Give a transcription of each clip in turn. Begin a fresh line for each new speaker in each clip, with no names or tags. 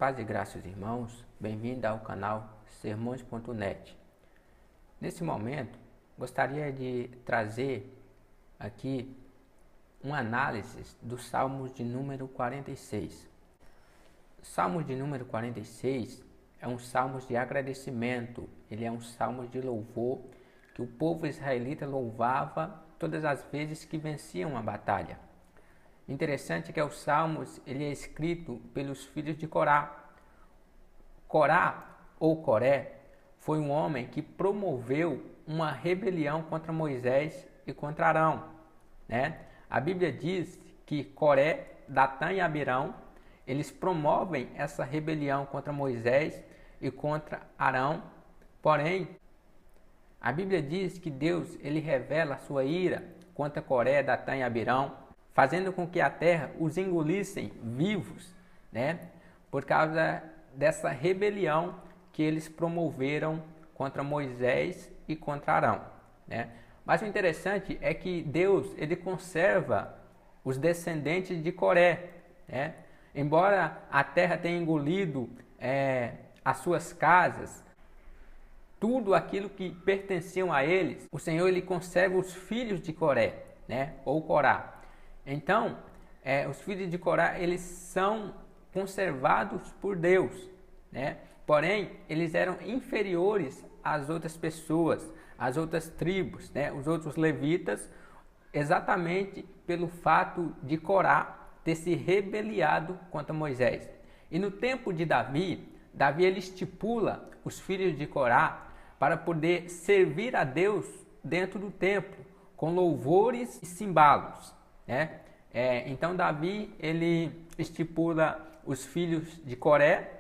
Paz e graças, irmãos. Bem-vindo ao canal Sermões.net. Nesse momento, gostaria de trazer aqui uma análise dos Salmos de número 46. Salmos de número 46 é um salmo de agradecimento, ele é um salmo de louvor que o povo israelita louvava todas as vezes que venciam a batalha. Interessante que o Salmos ele é escrito pelos filhos de Corá. Corá, ou Coré, foi um homem que promoveu uma rebelião contra Moisés e contra Arão. A Bíblia diz que Coré, Datã e Abirão, eles promovem essa rebelião contra Moisés e contra Arão. Porém, a Bíblia diz que Deus ele revela a sua ira contra Coré, Datã e Abirão, fazendo com que a terra os engolissem vivos, por causa dessa rebelião que eles promoveram contra Moisés e contra Arão. Mas o interessante é que Deus ele conserva os descendentes de Coré. Embora a terra tenha engolido as suas casas, tudo aquilo que pertenciam a eles, o Senhor ele conserva os filhos de Coré, ou Corá. Então, os filhos de Corá, eles são conservados por Deus, Porém, eles eram inferiores às outras pessoas, às outras tribos, os outros levitas, exatamente pelo fato de Corá ter se rebeliado contra Moisés. E no tempo de Davi ele estipula os filhos de Corá para poder servir a Deus dentro do templo, com louvores e cimbalos. Então Davi ele estipula os filhos de Coré,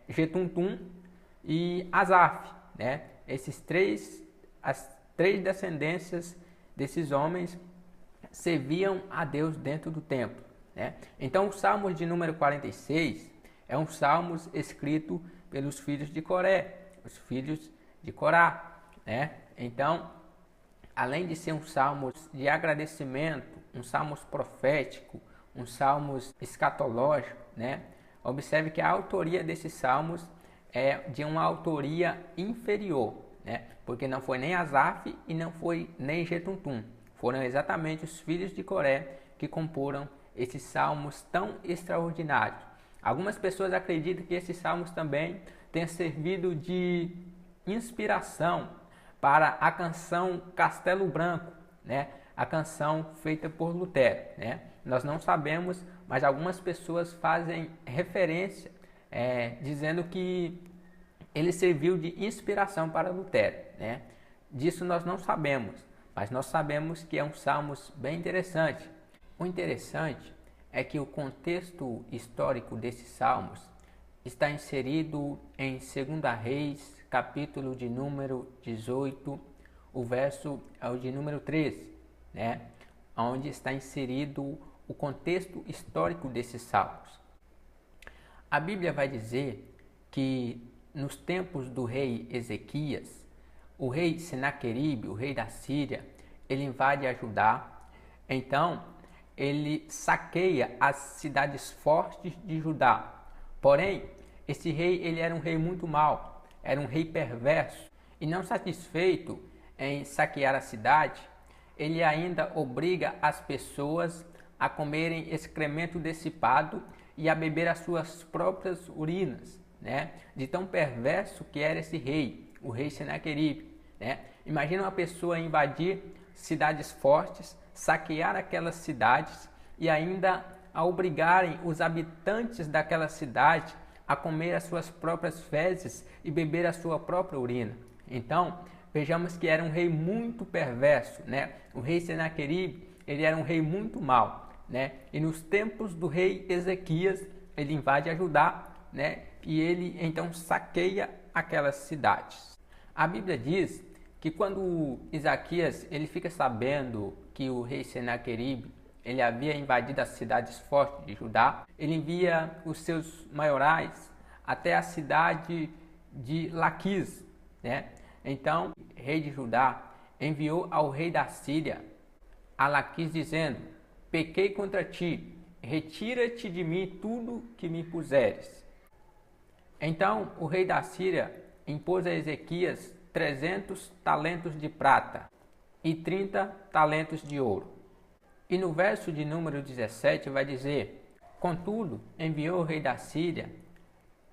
Jetutum e Asaf, as três descendências desses homens serviam a Deus dentro do templo. Então o Salmo de número 46 é um salmo escrito pelos filhos de Coré, os filhos de Corá. Então, além de ser um salmo de agradecimento, um salmo profético, um salmo escatológico, observe que a autoria desses salmos é de uma autoria inferior, porque não foi nem Asaf e não foi nem Jetutum. Foram exatamente os filhos de Coré que comporam esses salmos tão extraordinários. Algumas pessoas acreditam que esses salmos também tenham servido de inspiração para a canção Castelo Branco, a canção feita por Lutero. Nós não sabemos, mas algumas pessoas fazem referência, dizendo que ele serviu de inspiração para Lutero. Disso nós não sabemos, mas nós sabemos que é um salmo bem interessante. O interessante é que o contexto histórico desses salmos está inserido em 2 Reis, capítulo de número 18, o verso é o de número 13, onde está inserido o contexto histórico desses salmos. A Bíblia vai dizer que nos tempos do rei Ezequias, o rei Senaqueribe, o rei da Síria, ele invade a Judá. Então, ele saqueia as cidades fortes de Judá. Porém, esse rei ele era um rei muito mau, era um rei perverso. E não satisfeito em saquear a cidade, ele ainda obriga as pessoas a comerem excremento dissipado e a beber as suas próprias urinas, de tão perverso que era esse rei, o rei Senaqueribe. Imagina uma pessoa invadir cidades fortes, saquear aquelas cidades e ainda a obrigarem os habitantes daquela cidade a comer as suas próprias fezes e beber a sua própria urina. Então, vejamos que era um rei muito perverso, O rei Senaqueribe, ele era um rei muito mau, E nos tempos do rei Ezequias, ele invade a Judá, E ele então saqueia aquelas cidades. A Bíblia diz que quando Ezequias ele fica sabendo que o rei Senaqueribe ele havia invadido as cidades fortes de Judá, ele envia os seus maiorais até a cidade de Laquis, Então, o rei de Judá enviou ao rei da Síria a Laquis dizendo: pequei contra ti, retira-te de mim tudo que me puseres. Então o rei da Síria impôs a Ezequias 300 talentos de prata e 30 talentos de ouro. E no verso de número 17 vai dizer: contudo, enviou o rei da Síria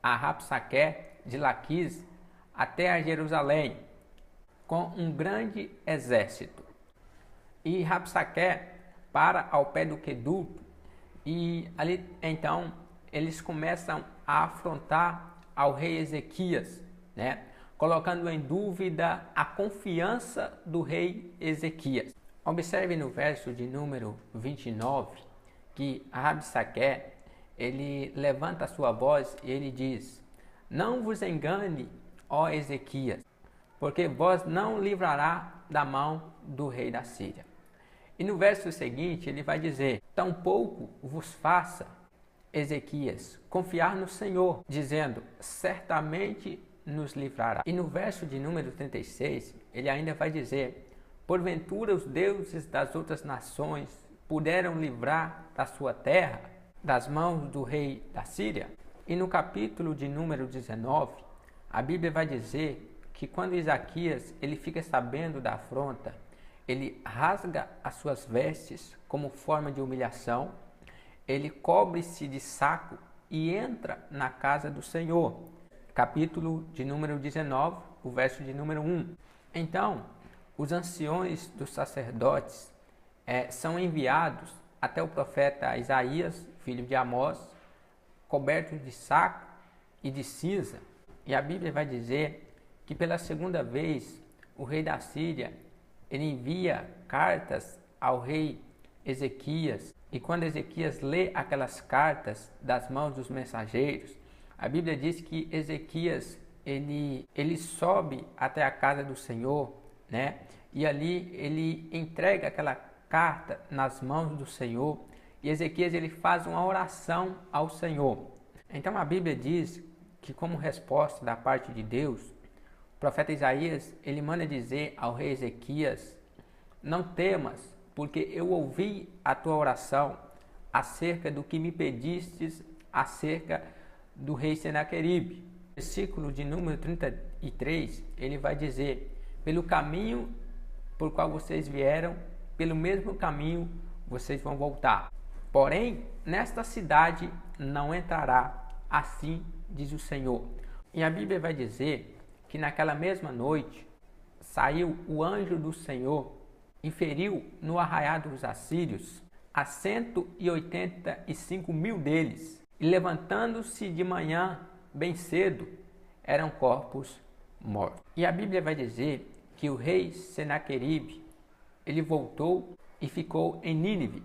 a Rabsaque de Laquis até a Jerusalém com um grande exército. E Rabsaque para ao pé do Queduto, e ali então eles começam a afrontar ao rei Ezequias, né? Colocando em dúvida a confiança do rei Ezequias. Observe no verso de número 29 que Rabsaque, ele levanta a sua voz e ele diz: não vos engane, ó Ezequias, porque vós não livrará da mão do rei da Síria. E no verso seguinte ele vai dizer: tampouco vos faça, Ezequias, confiar no Senhor, dizendo: certamente nos livrará. E no verso de número 36 ele ainda vai dizer: porventura os deuses das outras nações puderam livrar da sua terra, das mãos do rei da Síria? E no capítulo de número 19, a Bíblia vai dizer que quando Ezequias ele fica sabendo da afronta, ele rasga as suas vestes como forma de humilhação, ele cobre-se de saco e entra na casa do Senhor. Capítulo de número 19, o verso de número 1. Então, os anciões dos sacerdotes são enviados até o profeta Isaías, filho de Amós, cobertos de saco e de cinza. E a Bíblia vai dizer que pela segunda vez o rei da Síria ele envia cartas ao rei Ezequias. E quando Ezequias lê aquelas cartas das mãos dos mensageiros, a Bíblia diz que Ezequias ele sobe até a casa do Senhor, né? E ali ele entrega aquela carta nas mãos do Senhor, e Ezequias ele faz uma oração ao Senhor. Então a Bíblia diz que, como resposta da parte de Deus, o profeta Isaías ele manda dizer ao rei Ezequias: não temas, porque eu ouvi a tua oração acerca do que me pedistes acerca do rei Senaqueribe. Versículo de número 33, ele vai dizer: pelo caminho por qual vocês vieram, pelo mesmo caminho vocês vão voltar. Porém, nesta cidade não entrará, assim diz o Senhor. E a Bíblia vai dizer que naquela mesma noite saiu o anjo do Senhor e feriu no arraial dos assírios a 185 mil deles. E levantando-se de manhã bem cedo, eram corpos mortos. E a Bíblia vai dizer que o rei Senaqueribe ele voltou e ficou em Nínive,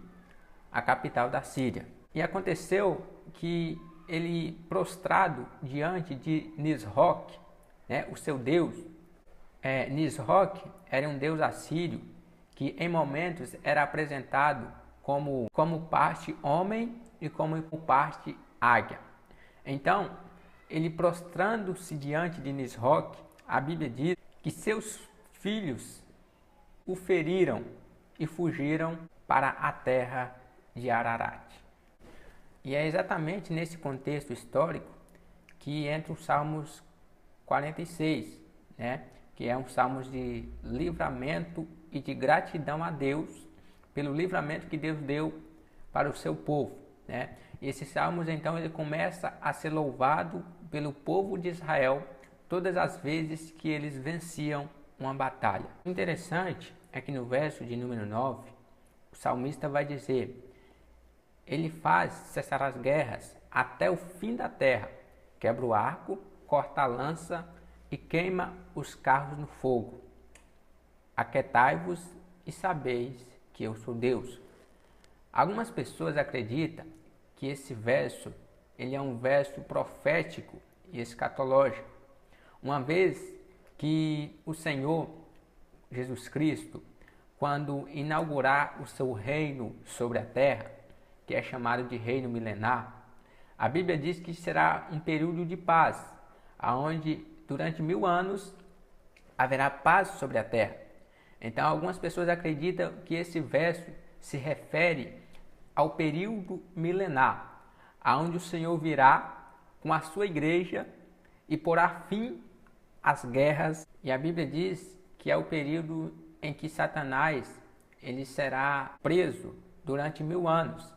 a capital da Síria. E aconteceu que ele, prostrado diante de Nisroque, né, o seu deus, Nisroque era um deus assírio que em momentos era apresentado como parte homem e como parte águia. Então, ele prostrando-se diante de Nisroque, a Bíblia diz que seus filhos o feriram e fugiram para a terra de Ararat. E é exatamente nesse contexto histórico que entra o Salmos 46, né? Que é um salmo de livramento e de gratidão a Deus pelo livramento que Deus deu para o seu povo, né? E esse salmos então ele começa a ser louvado pelo povo de Israel todas as vezes que eles venciam uma batalha. O interessante é que no verso de número 9, o salmista vai dizer: ele faz cessar as guerras até o fim da terra, quebra o arco, corta a lança e queima os carros no fogo. Aquietai-vos e sabeis que eu sou Deus. Algumas pessoas acreditam que esse verso ele é um verso profético e escatológico, uma vez que o Senhor Jesus Cristo, quando inaugurar o seu reino sobre a terra, que é chamado de reino milenar, a Bíblia diz que será um período de paz, aonde durante 1000 anos haverá paz sobre a terra. Então algumas pessoas acreditam que esse verso se refere ao período milenar, aonde o Senhor virá com a sua igreja e porá fim às guerras. E a Bíblia diz que é o período em que Satanás ele será preso durante 1000 anos.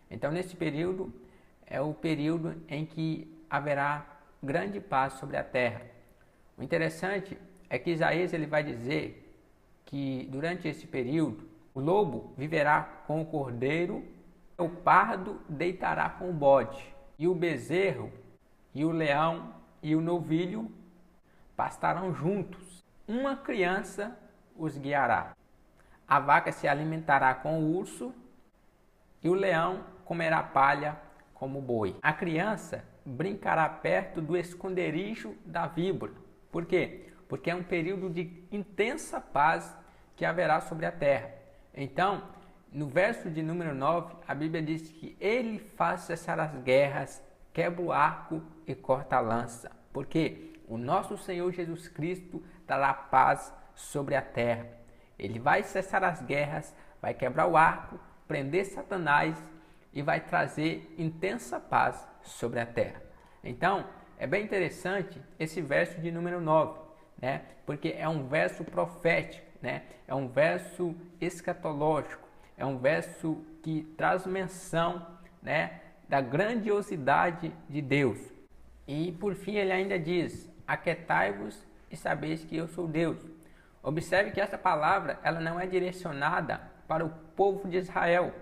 Então, nesse período é o período em que haverá grande paz sobre a terra. O interessante é que Isaías ele vai dizer que durante esse período o lobo viverá com o cordeiro, o pardo deitará com o bode, e o bezerro, e o leão e o novilho pastarão juntos. Uma criança os guiará. A vaca se alimentará com o urso, e o leão comerá palha como o boi. A criança brincará perto do esconderijo da víbora. Por quê? Porque é um período de intensa paz que haverá sobre a terra. Então, no verso de número 9, a Bíblia diz que ele faz cessar as guerras, quebra o arco e corta a lança. Porque o nosso Senhor Jesus Cristo dará paz sobre a terra. Ele vai cessar as guerras, vai quebrar o arco, prender Satanás e vai trazer intensa paz sobre a terra. Então, é bem interessante esse verso de número 9, né? Porque é um verso profético, né? É um verso escatológico, é um verso que traz menção, né, da grandiosidade de Deus. E por fim ele ainda diz: aquietai-vos e sabeis que eu sou Deus. Observe que essa palavra ela não é direcionada para o povo de Israel.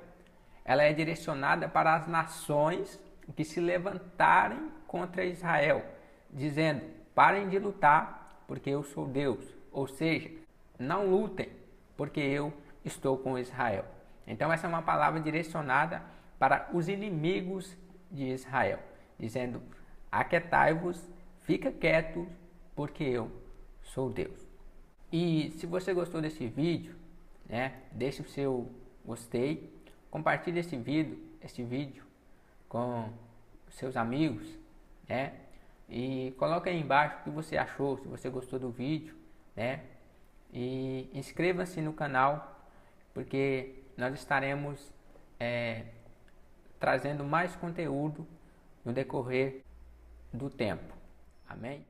Ela é direcionada para as nações que se levantarem contra Israel, dizendo: parem de lutar, porque eu sou Deus. Ou seja, não lutem, porque eu estou com Israel. Então essa é uma palavra direcionada para os inimigos de Israel, dizendo: aquietai-vos, fica quieto, porque eu sou Deus. E se você gostou desse vídeo, né, deixe o seu gostei, compartilhe esse vídeo com seus amigos, né, e coloque aí embaixo o que você achou, se você gostou do vídeo, né, e inscreva-se no canal, porque nós estaremos trazendo mais conteúdo no decorrer do tempo. Amém?